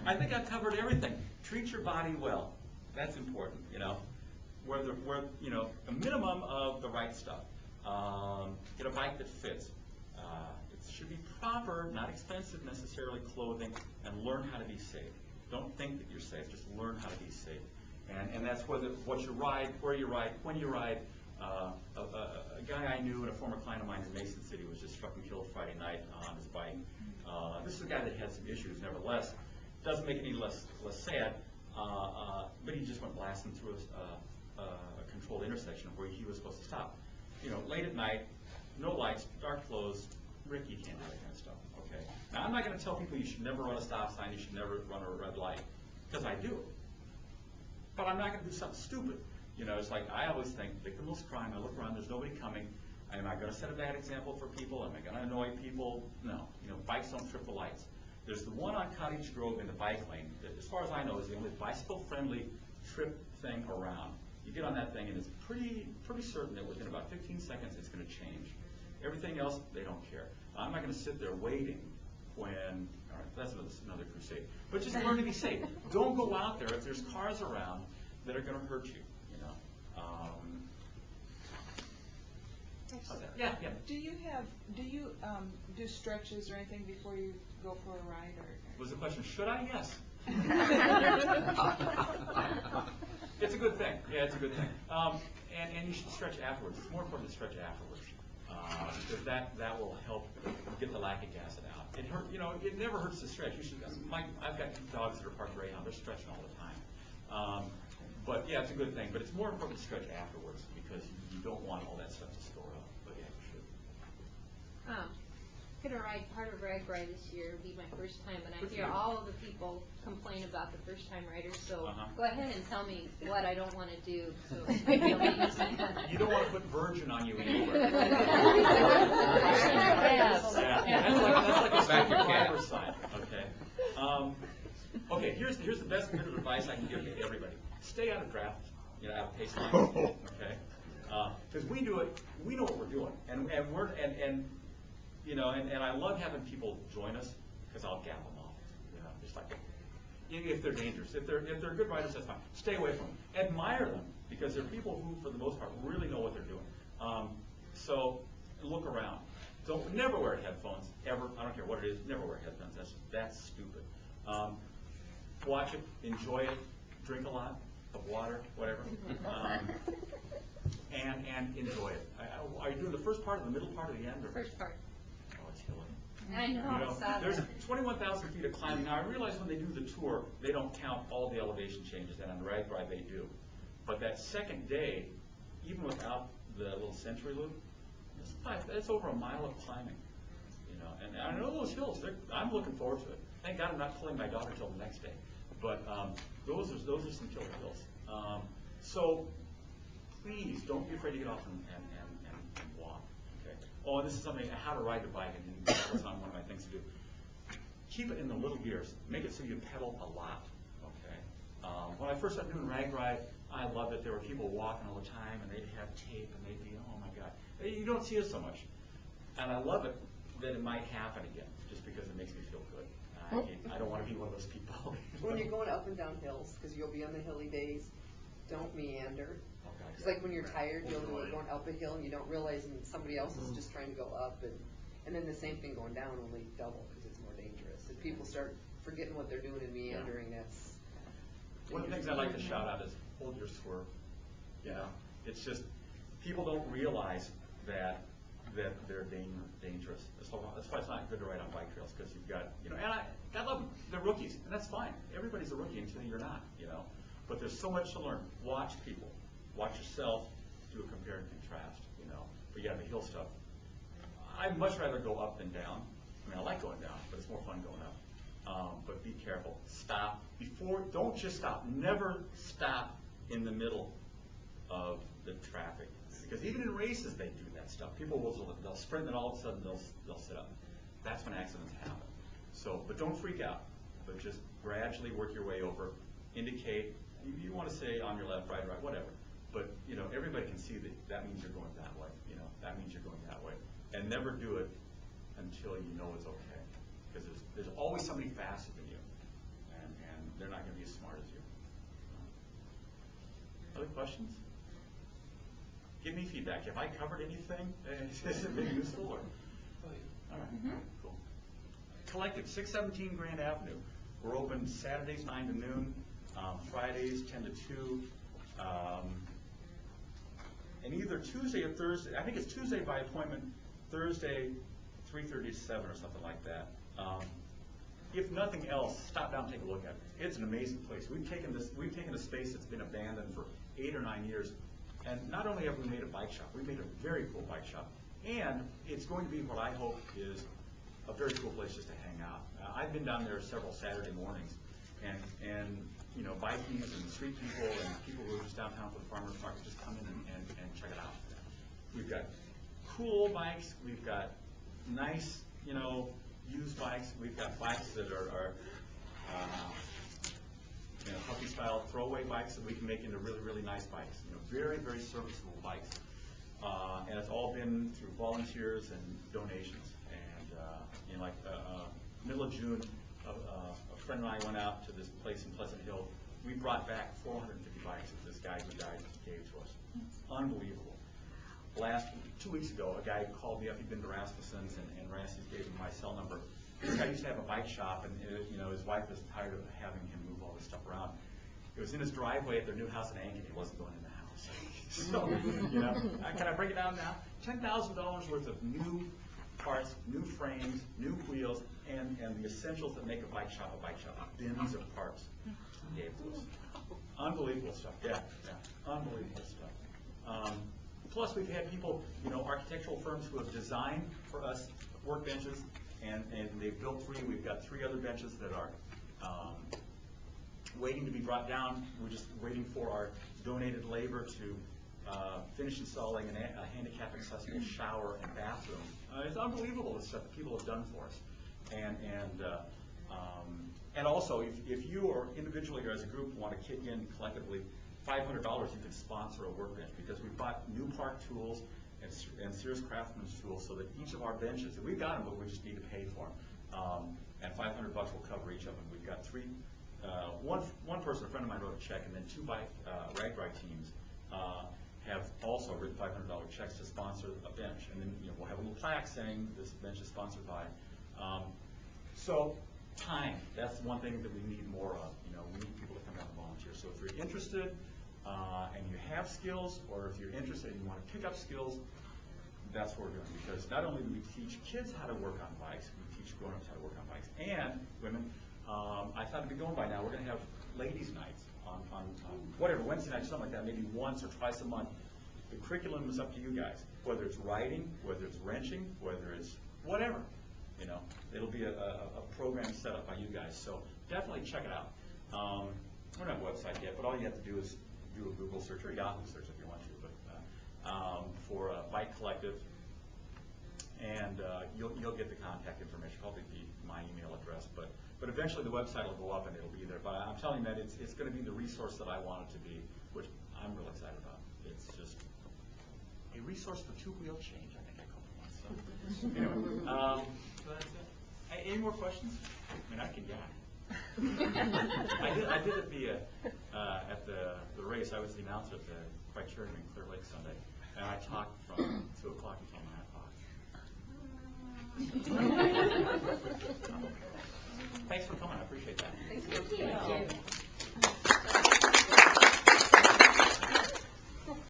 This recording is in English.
I think I've covered everything. Treat your body well. That's important, you know. Where you know, a minimum of the right stuff. Get a bike that fits. It should be proper, not expensive necessarily, clothing, and learn how to be safe. Don't think that you're safe, just learn how to be safe. And that's whether what you ride, where you ride, when you ride. A guy I knew and a former client of mine in Mason City was just struck and killed Friday night on his bike. This is a guy that had some issues, nevertheless. Doesn't make it any less sad, but he just went blasting through a controlled intersection where he was supposed to stop. You know, late at night, no lights, dark clothes. Rick, you can't do that kind of stuff, okay? Now, I'm not going to tell people you should never run a stop sign, you should never run a red light, because I do it. But I'm not going to do something stupid. You know, it's like I always think, victimless crime, I look around, there's nobody coming. Am I going to set a bad example for people? Am I going to annoy people? No. You know, bikes don't trip the lights. There's the one on Cottage Grove in the bike lane that, as far as I know, is the only bicycle-friendly trip thing around. You get on that thing, and it's pretty certain that within about 15 seconds it's going to change. Everything else, they don't care. I'm not going to sit there waiting when, all right, that's another crusade. But just learn to be safe. Don't go out there if there's cars around that are going to hurt you. Yeah. Do you do stretches or anything before you go for a ride? Or was the question, should I? Yes. It's a good thing. Yeah, it's a good thing. And you should stretch afterwards. It's more important to stretch afterwards because that will help get the lactic acid out. It hurt. You know, it never hurts to stretch. You should. I've got dogs that are parked right now. They're stretching all the time. But yeah, it's a good thing. But it's more important to stretch afterwards because you don't want all that stuff to store up. But yeah, you should. I'm going to ride part of Rag Ride this year. It'll be my first time, and I hear all of the people complain about the first-time riders. So go ahead and tell me what I don't want to do. So I feel you don't want to put virgin on you anywhere. That's like a driver's sign. Okay. Okay. Here's the best bit of advice I can give to everybody. Stay out of traffic. You know, out of pace lines. Okay. Because we do it. We know what we're doing, and you know, and I love having people join us because I'll gap them off. You know, just like if they're dangerous, if they're good riders, that's fine. Stay away from them. Admire them because they're people who, for the most part, really know what they're doing. So look around. Never wear headphones ever. I don't care what it is. Never wear headphones. That's stupid. Watch it, enjoy it, drink a lot of water, whatever, and enjoy it. Are you doing the first part, or the middle part, or the end? Or? First part. I know, there's 21,000 feet of climbing. Now, I realize when they do the tour, they don't count all the elevation changes, and on the Rag Ride they do. But that second day, even without the little century loop, it's over a mile of climbing. You know, and I know those hills. I'm looking forward to it. Thank God I'm not pulling my daughter until the next day. But those are some killer hills. So please don't be afraid to get off and walk. Okay. Oh, and this is something, how to ride the bike, and that's not one of my things to do. Keep it in the little gears. Make it so you pedal a lot. Okay. When I first started doing Rag Ride, I loved it. There were people walking all the time, and they'd have tape, and they'd be, oh my God. You don't see it so much. And I love it that it might happen again, just because it makes me feel good. I don't want to be one of those people. When you're going up and down hills, because you'll be on the hilly days, don't meander. Okay. It's like when you're tired, you'll be going up a hill, and you don't realize somebody else is just trying to go up. And then the same thing going down, only double, because it's more dangerous. If people start forgetting what they're doing and meandering, that's... One of the things I like to shout out is hold your swerve. You know, it's just, people don't realize that they're dangerous. That's why it's not good to ride on bike trails, because you've got, you know, and I love them. They're rookies, and that's fine. Everybody's a rookie until you're not, you know. But there's so much to learn. Watch people. Watch yourself. Do a compare and contrast, you know. But yeah, the hill stuff. I'd much rather go up than down. I mean, I like going down, but it's more fun going up. But be careful. Stop. Don't just stop. Never stop in the middle of the traffic. Because even in races, they do that stuff. People they'll sprint, and all of a sudden they'll sit up. That's when accidents happen. So, but don't freak out. But just gradually work your way over. Indicate. You want to say on your left, right, whatever. But you know, everybody can see that means you're going that way. You know, that means you're going that way. And never do it until you know it's okay. Because there's always somebody faster than you. other questions? Give me feedback. Have I covered anything? Has it been useful? Or? All right, cool. Collective, 617 Grand Avenue. We're open Saturdays 9 to noon, Fridays 10 to 2, and either Tuesday or Thursday. I think it's Tuesday by appointment, Thursday 3:30 to 7 or something like that. If nothing else, stop down and take a look at it. It's an amazing place. We've taken a space that's been abandoned for 8 or 9 years, and not only have we made a bike shop, we made a very cool bike shop, and it's going to be what I hope is a very cool place just to hang out. I've been down there several Saturday mornings, and you know, bikies and street people and people who are just downtown for the farmers market just come in and check it out. We've got cool bikes. We've got nice, you know, used bikes. We've got bikes that are you know, puppy style throwaway bikes that we can make into really, really nice bikes. You know, very, very serviceable bikes. And it's all been through volunteers and donations. And you know, like middle of June, a friend and I went out to this place in Pleasant Hill. We brought back 450 bikes that this guy who died gave to us. Unbelievable. 2 weeks ago, a guy called me up. He'd been to Rasmussen's, and Rasmus gave him my cell number. This guy used to have a bike shop, and you know, his wife was tired of having him move all this stuff around. It was in his driveway at their new house in Aiken. He wasn't going in the house. So, you know, can I break it down now? $10,000 worth of new parts, new frames, new wheels, and the essentials that make a bike shop. Bins of parts he gave to us. Unbelievable stuff. Yeah, unbelievable stuff. Plus, we've had people, you know, architectural firms who have designed for us workbenches, and they've built 3. We've got 3 other benches that are waiting to be brought down. We're just waiting for our donated labor to finish installing a handicap-accessible shower and bathroom. It's unbelievable the stuff that people have done for us. And also, if you or individually or as a group want to kick in collectively $500, you can sponsor a workbench, because we've bought new Park tools and Sears Craftsman's tools, so that each of our benches, and we've got them, but we just need to pay for them. And $500 will cover each of them. We've got 3. One person, a friend of mine, wrote a check, and then 2 RAGBRAI teams have also written $500 checks to sponsor a bench. And then, you know, we'll have a little plaque saying this bench is sponsored by. So time, that's one thing that we need more of. You know, we need people to come out and volunteer. So if you're interested and you have skills, or if you're interested and you want to pick up skills, that's what we're doing. Because not only do we teach kids how to work on bikes, we teach grown-ups how to work on bikes. And women, I thought it'd be going by now. We're going to have ladies' nights on whatever, Wednesday night, something like that, maybe once or twice a month. The curriculum is up to you guys, whether it's riding, whether it's wrenching, whether it's whatever. You know, it'll be a program set up by you guys. So definitely check it out. We don't have a website yet, but all you have to do is do a Google search or a Yahoo search if you want to, but for Bike Collective, and you'll get the contact information. Probably be my email address, but eventually the website will go up and it'll be there. But I'm telling you that it's going to be the resource that I want it to be, which I'm real excited about. It's just a resource for 2-wheel change, I think I call it. So anyway, so that's it. Any more questions? I mean, I can yak. I did at the race. I was the announcer at the Criterion in Clear Lake Sunday, and I talked from 2 o'clock until 9 o'clock. Thanks for coming. I appreciate that. Thank you.